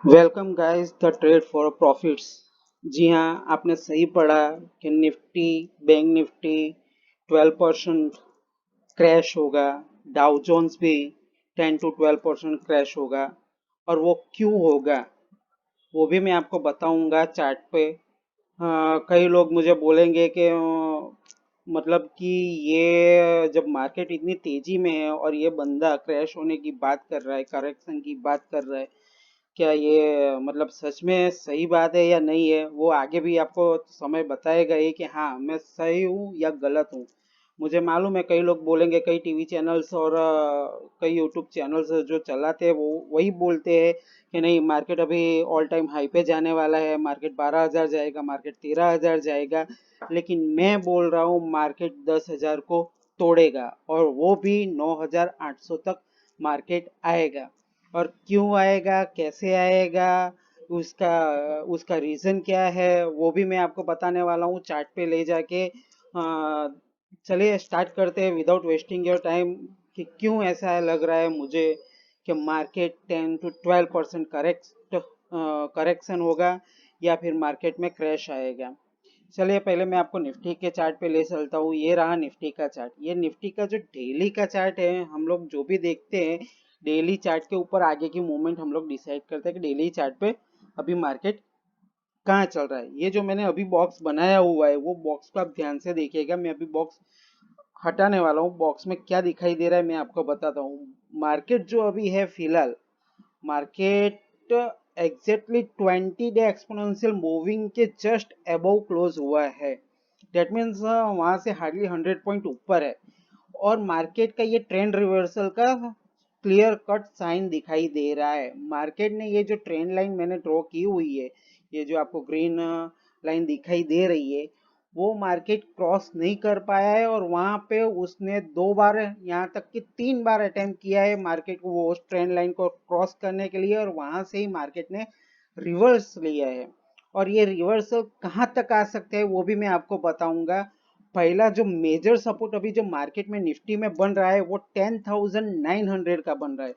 Welcome guys the trade for profits. जी हाँ, आपने सही पढ़ा कि निफ्टी, बैंक निफ्टी 12% क्रैश होगा। डाउ जोन्स भी 10 to 12% क्रैश होगा। और वो क्यों होगा वो भी मैं आपको बताऊंगा चार्ट पे। कई लोग मुझे बोलेंगे कि मतलब कि ये जब मार्केट इतनी तेजी में है और ये बंदा क्रैश होने की बात कर रहा है, करेक्शन की बात कर रहा है, क्या ये मतलब सच में सही बात है या नहीं है, वो आगे भी आपको समय बताएगा ही कि हाँ मैं सही हूँ या गलत हूँ। मुझे मालूम है कई लोग बोलेंगे, कई टीवी चैनल्स और कई यूट्यूब चैनल्स जो चलाते हैं वो वही बोलते हैं कि नहीं मार्केट अभी ऑल टाइम हाई पे जाने वाला है, मार्केट 12,000 जाएगा, मार्केट 13,000 जाएगा। लेकिन मैं बोल रहा हूँ मार्केट 10,000 को तोड़ेगा और वो भी 9,800 तक मार्केट आएगा। और क्यों आएगा, कैसे आएगा, उसका उसका रीज़न क्या है वो भी मैं आपको बताने वाला हूँ चार्ट पे ले जाके। चलिए स्टार्ट करते हैं विदाउट वेस्टिंग योर टाइम कि क्यों ऐसा लग रहा है मुझे कि मार्केट 10 to 12% करेक्शन होगा या फिर मार्केट में क्रैश आएगा। चलिए पहले मैं आपको निफ्टी के चार्ट पे ले चलता हूँ। ये रहा निफ्टी का चार्ट। ये निफ्टी का जो डेली का चार्ट है, हम लोग जो भी देखते हैं डेली चार्ट के ऊपर आगे की मूवमेंट हम लोग डिसाइड करते हैं कि डेली चार्ट पे अभी मार्केट कहाँ चल रहा है। ये जो मैंने अभी बॉक्स बनाया हुआ है वो बॉक्स को आप ध्यान से देखिएगा। मैं अभी बॉक्स हटाने वाला हूँ। बॉक्स में क्या दिखाई दे रहा है मैं आपको बताता हूँ। मार्केट जो अभी है फिलहाल, market exactly 20 day exponential moving के जस्ट अबव क्लोज हुआ है। डेट मीन्स वहां से हार्डली 100 पॉइंट ऊपर है। और मार्केट का ये ट्रेंड रिवर्सल का क्लियर कट साइन दिखाई दे रहा है। मार्केट ने ये जो ट्रेंड लाइन मैंने ड्रॉ की हुई है, ये जो आपको ग्रीन लाइन दिखाई दे रही है, वो मार्केट क्रॉस नहीं कर पाया है। और वहां पे उसने 2 बार, यहाँ तक कि 3 बार अटेम्प्ट किया है मार्केट को वो ट्रेंड लाइन को क्रॉस करने के लिए, और वहां से ही मार्केट ने रिवर्स लिया है। और ये रिवर्सल कहाँ तक आ सकते हैं वो भी मैं आपको बताऊंगा। पहला जो मेजर सपोर्ट अभी जो मार्केट में निफ्टी में बन रहा है वो 10,900 का बन रहा है।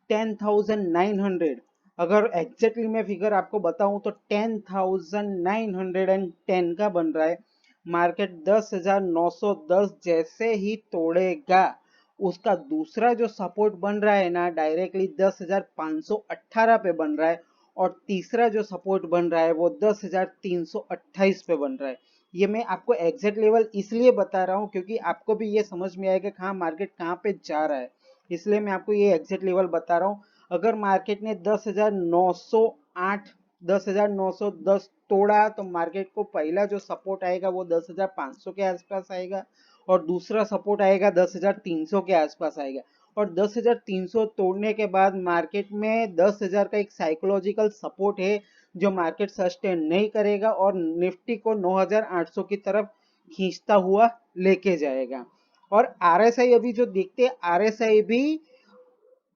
10,900, अगर एग्जैक्टली मैं फिगर आपको बताऊं तो 10,910 का बन रहा है। मार्केट 10,910 जैसे ही तोड़ेगा, उसका दूसरा जो सपोर्ट बन रहा है ना डायरेक्टली 10,518 पे बन रहा है। और तीसरा जो सपोर्ट बन रहा है वो 10,328 पे बन रहा है। ये मैं आपको एग्जैक्ट लेवल इसलिए बता रहा हूँ क्योंकि आपको भी ये समझ में आएगा कहाँ मार्केट कहाँ पे जा रहा है। इसलिए मैं आपको ये एग्जैक्ट लेवल बता रहा हूँ। अगर मार्केट ने 10,908, 10,910 तोड़ा तो मार्केट को पहला जो सपोर्ट आएगा वो 10,500 के आसपास आएगा, और दूसरा सपोर्ट आएगा 10,300 के आसपास आएगा। और 10,300 तोड़ने के बाद मार्केट में 10,000 का एक साइकोलॉजिकल सपोर्ट है जो मार्केट सस्टेन नहीं करेगा और निफ्टी को 9,800 की तरफ खींचता हुआ लेके जाएगा। और आरएसआई अभी जो देखते हैं, आरएसआई भी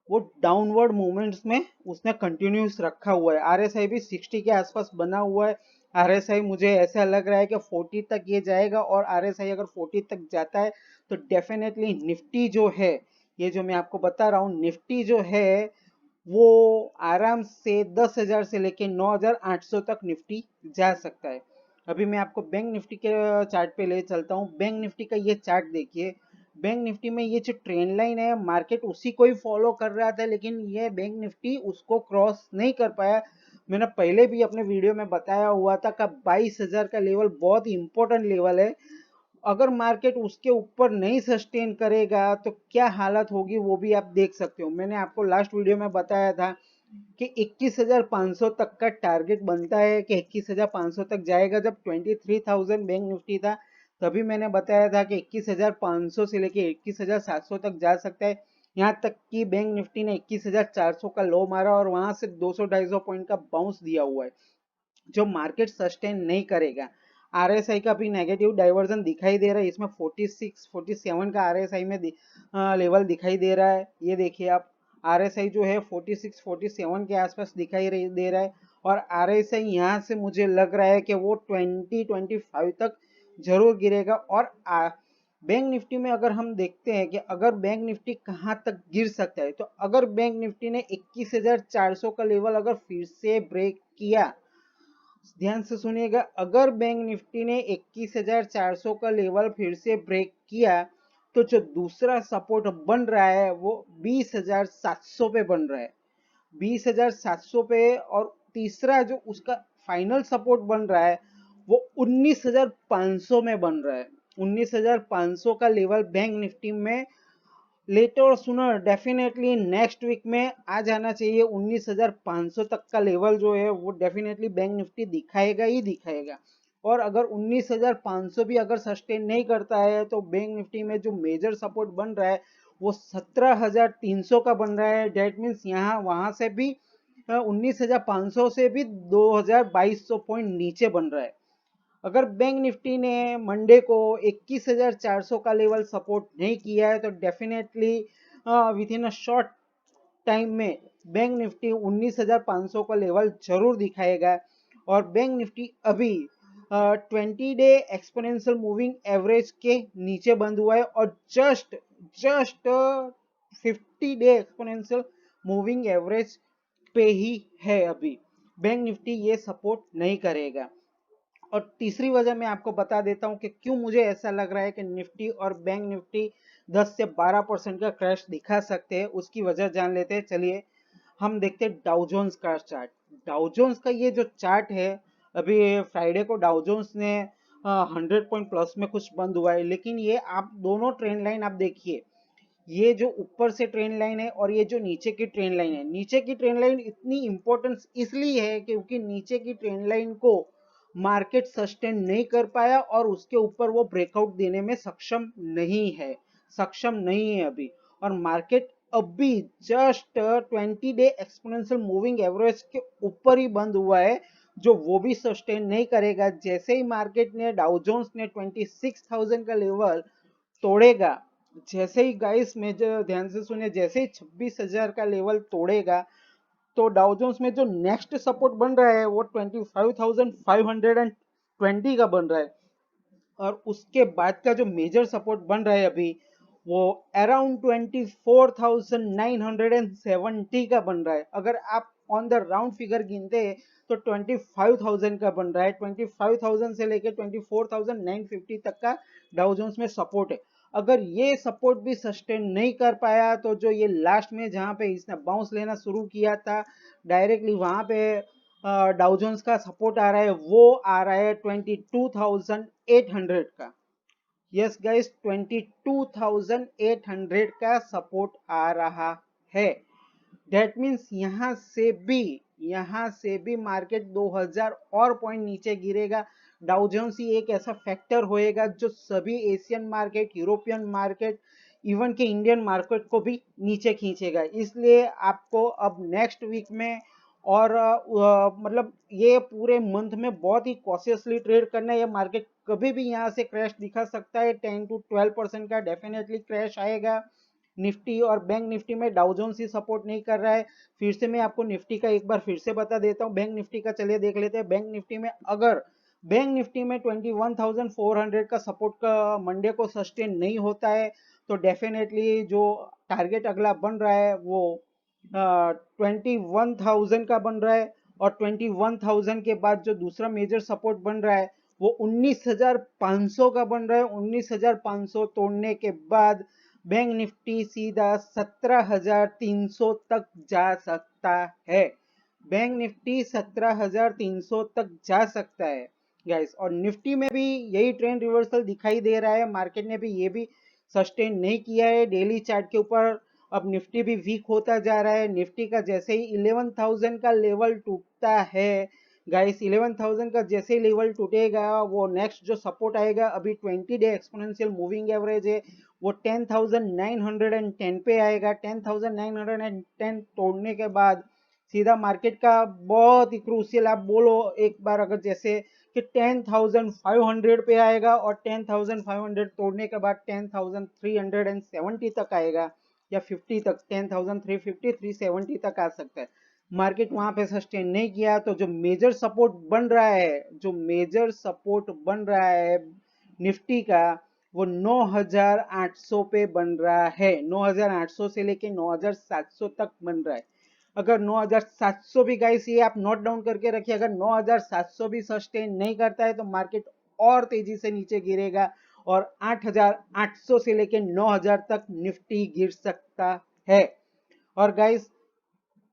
वो डाउनवर्ड मूवमेंट्स में उसने कंटिन्यूस रखा हुआ है। आरएसआई भी 60 के आसपास बना हुआ है। आरएसआई मुझे ऐसा लग रहा है कि 40 तक ये जाएगा, और आरएसआई अगर 40 तक जाता है तो डेफिनेटली निफ्टी जो है, ये जो मैं आपको बता रहा हूँ निफ्टी जो है वो आराम से 10,000 से लेके 9,800 तक निफ्टी जा सकता है। अभी मैं आपको बैंक निफ्टी के चार्ट पे ले चलता हूँ। बैंक निफ्टी का ये चार्ट देखिए। बैंक निफ्टी में ये जो ट्रेंड लाइन है मार्केट उसी को ही फॉलो कर रहा था, लेकिन ये बैंक निफ्टी उसको क्रॉस नहीं कर पाया। मैंने पहले भी अपने वीडियो में बताया हुआ था कि 22,000 का लेवल बहुत इंपॉर्टेंट लेवल है। अगर मार्केट उसके ऊपर नहीं सस्टेन करेगा तो क्या हालत होगी वो भी आप देख सकते हो। मैंने आपको लास्ट वीडियो में बताया था कि 21,500 तक का टारगेट बनता है, कि 21,500 तक जाएगा। जब 23,000 बैंक निफ्टी था तभी मैंने बताया था कि 21,500 से लेके 21,700 तक जा सकता है। यहाँ तक कि बैंक निफ्टी ने 21,400 का लो मारा और वहां से 200-250 पॉइंट का बाउंस दिया हुआ है जो मार्केट सस्टेन नहीं करेगा। आरएसआई का भी नेगेटिव डाइवर्जन दिखाई दे रहा है। इसमें 46 47 का आरएसआई में लेवल दिखाई दे रहा है। ये देखिए आप, आरएसआई जो है 46 47 के आसपास दिखाई दे रहा है। और आरएसआई यहाँ से मुझे लग रहा है कि वो 20 25 तक जरूर गिरेगा। और बैंक निफ्टी में अगर हम देखते हैं कि अगर बैंक निफ्टी कहां तक गिर सकता है, तो अगर बैंक निफ्टी ने 21,400 का लेवल अगर फिर से ब्रेक किया, ध्यान से सुनिएगा, अगर बैंक निफ्टी ने 21,400 का लेवल फिर से ब्रेक किया, तो जो दूसरा सपोर्ट बन रहा है वो 20,700 पे बन रहा है, 20,700 पे। और तीसरा जो उसका फाइनल सपोर्ट बन रहा है वो 19,500 में बन रहा है। 19,500 का लेवल बैंक निफ्टी में लेटर और सुनर डेफिनेटली नेक्स्ट वीक में आ जाना चाहिए। 19,500 तक का लेवल जो है वो डेफिनेटली बैंक निफ्टी दिखाएगा ही दिखाएगा। और अगर 19,500 भी अगर सस्टेन नहीं करता है तो बैंक निफ्टी में जो मेजर सपोर्ट बन रहा है वो 17,300 का बन रहा है। डेट मीन्स यहाँ वहां से भी 19,500 से भी 2,200 पॉइंट नीचे बन रहा है। अगर बैंक निफ्टी ने मंडे को 21,400 का लेवल सपोर्ट नहीं किया है तो definitely with in a short time में बैंक निफ्टी 19,500 का लेवल जरूर दिखाएगा। और बैंक निफ्टी अभी 20 डे एक्सपोनेंशियल मूविंग एवरेज के नीचे बंद हुआ है और just just 50 day exponential moving average पे ही है। अभी बैंक निफ्टी ये सपोर्ट नहीं करेगा। और तीसरी वजह मैं आपको बता देता हूं कि क्यों मुझे ऐसा लग रहा है कि निफ्टी और बैंक निफ्टी 10 से 12% का क्रैश दिखा सकते हैं। उसकी वजह जान लेते हैं। चलिए हम देखते हैं डाउ जोन्स का चार्ट। डाउ जोन्स का ये जो चार्ट है, अभी फ्राइडे को डाउ जोन्स ने 100 पॉइंट प्लस में कुछ बंद हुआ है, लेकिन ये आप दोनों ट्रेंड लाइन आप देखिए, ये जो ऊपर से ट्रेंड लाइन है और ये जो नीचे की ट्रेंड लाइन है, नीचे की ट्रेंड लाइन इतनी इंपॉर्टेंस इसलिए है क्योंकि नीचे की ट्रेंड लाइन को मार्केट सस्टेन नहीं कर पाया और उसके ऊपर वो ब्रेकआउट देने में सक्षम नहीं है अभी। और मार्केट अभी just 20 day exponential moving average के ऊपर ही बंद हुआ है, जो वो भी सस्टेन नहीं करेगा। जैसे ही मार्केट ने डाउ जोन्स ने 26,000 का लेवल तोड़ेगा, जैसे ही गाइस मेजर ध्यान से सुने, जैसे ही 26,000 का लेवल तोड़ेगा तो डाउ जोन्स में जो नेक्स्ट सपोर्ट बन रहा है वो 25,520 का बन रहा है। और उसके बाद का जो मेजर सपोर्ट बन रहा है अभी वो अराउंड 24,970 का बन रहा है। अगर आप ऑन द राउंड फिगर गिनते हैं तो 25,000 का बन रहा है। 25,000 से लेकर 24,950 तक का डाउ जोन्स में सपोर्ट है। अगर ये सपोर्ट भी सस्टेन नहीं कर पाया तो जो ये लास्ट में जहां पे इसने बाउंस लेना शुरू किया था, डायरेक्टली वहां पे डाउ जोन्स का सपोर्ट आ रहा है, वो आ रहा है 22,800 का। यस गाइस, 22,800 का सपोर्ट आ रहा है। दैट मीन्स यहां से भी मार्केट 2,000 और पॉइंट नीचे गिरेगा। डाउ जोन्स ही एक ऐसा फैक्टर होएगा जो सभी Asian market, European market, even के इंडियन मार्केट को भी नीचे खींचेगा। इसलिए आपको अब नेक्स्ट वीक में और मतलब ये पूरे मंथ में बहुत ही कॉशियसली ट्रेड करना है। ये मार्केट कभी भी यहाँ से क्रैश दिखा सकता है। 10 to 12% का डेफिनेटली क्रैश आएगा। निफ्टी और बैंक निफ्टी में डाउ जोन्स ही सपोर्ट नहीं कर रहा है। फिर से मैं आपको निफ्टी का एक बार फिर से बता देता हूँ। बैंक निफ्टी का चलिए देख लेते हैं। बैंक निफ्टी में अगर बैंक निफ्टी में 21,400 का सपोर्ट का मंडे को सस्टेन नहीं होता है तो डेफिनेटली जो टारगेट अगला बन रहा है वो 21,000 का बन रहा है। और 21,000 के बाद जो दूसरा मेजर सपोर्ट बन रहा है वो 19,500 का बन रहा है। 19,500 तोड़ने के बाद बैंक निफ्टी सीधा 17,300 तक जा सकता है। बैंक निफ्टी 17,300 तक जा सकता है गाइस। और निफ्टी में भी यही ट्रेंड रिवर्सल दिखाई दे रहा है। मार्केट ने भी ये भी सस्टेन नहीं किया है डेली चार्ट के ऊपर। अब निफ्टी भी वीक होता जा रहा है। निफ्टी का जैसे ही 11,000 का लेवल टूटता है गाइस, 11,000 का जैसे ही लेवल टूटेगा वो नेक्स्ट जो सपोर्ट आएगा, अभी 20 डे एक्सपोनेंशियल मूविंग एवरेज है, वो 10,910 पे आएगा। 10,910 तोड़ने के बाद सीधा मार्केट का बहुत ही क्रूशियल, आप बोलो एक बार अगर जैसे कि 10,500 पे आएगा और 10,500 तोड़ने के बाद 10,370 तक आएगा या 50 तक, 10,350 370 तक आ सकता है। मार्केट वहां पे सस्टेन नहीं किया तो जो मेजर सपोर्ट बन रहा है निफ्टी का, वो 9,800 पे बन रहा है। 9,800 से लेके 9,700 तक बन रहा है। अगर 9,700 भी गाइस, ये आप नोट डाउन करके रखिए, अगर 9,700 भी सस्टेन नहीं करता है तो मार्केट और तेजी से नीचे गिरेगा और 8,800 से लेके 9,000 तक निफ्टी गिर सकता है। और गाइस,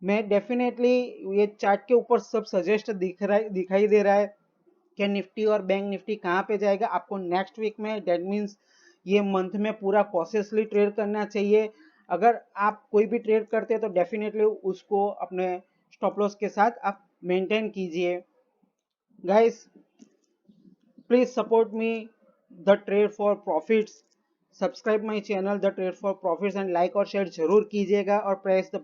मैं डेफिनेटली ये चार्ट के ऊपर सब सजेस्ट दिखाई दे रहा है कि निफ्टी और बैंक निफ्टी कहाँ पे जाएगा। आपको नेक्स्ट वीक में, डेट मीन्स ये मंथ में पूरा कॉशियसली ट्रेड करना चाहिए। अगर आप कोई भी ट्रेड करते हैं तो डेफिनेटली उसको अपने स्टॉप लॉस के साथ आप मेंटेन कीजिए। Guys, please support me the trade for profits. Subscribe my channel the trade for profits and like और शेयर जरूर कीजिएगा और press the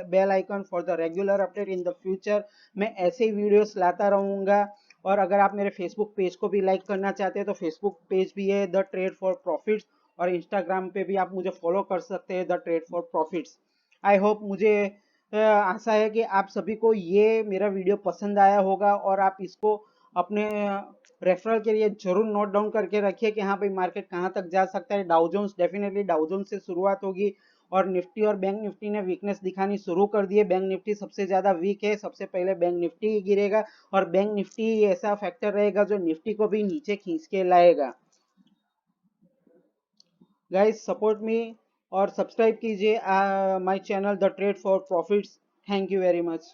bell icon for the regular update in the future. मैं ऐसे ही वीडियोस लाता रहूंगा। और अगर आप मेरे फेसबुक पेज को भी लाइक करना चाहते हैं तो फेसबुक पेज भी है द ट्रेड फॉर प्रॉफिट्स, और इंस्टाग्राम पे भी आप मुझे फॉलो कर सकते हैं the trade for profits. I hope, मुझे आशा है कि आप सभी को ये मेरा वीडियो पसंद आया होगा और आप इसको अपने रेफरल के लिए जरूर नोट डाउन करके रखिए कि हाँ भाई, मार्केट कहाँ तक जा सकता है। डाउजोन्स, डेफिनेटली डाउजोन्स से शुरुआत होगी और निफ्टी और बैंक निफ्टी ने वीकनेस दिखानी शुरू कर दी है। बैंक निफ्टी सबसे ज्यादा वीक है, सबसे पहले बैंक निफ्टी ही गिरेगा और बैंक निफ्टी ऐसा फैक्टर रहेगा जो निफ्टी को भी नीचे खींच के लाएगा। गाइस, सपोर्ट मी और सब्सक्राइब कीजिए my channel the trade for profits. Thank you very much.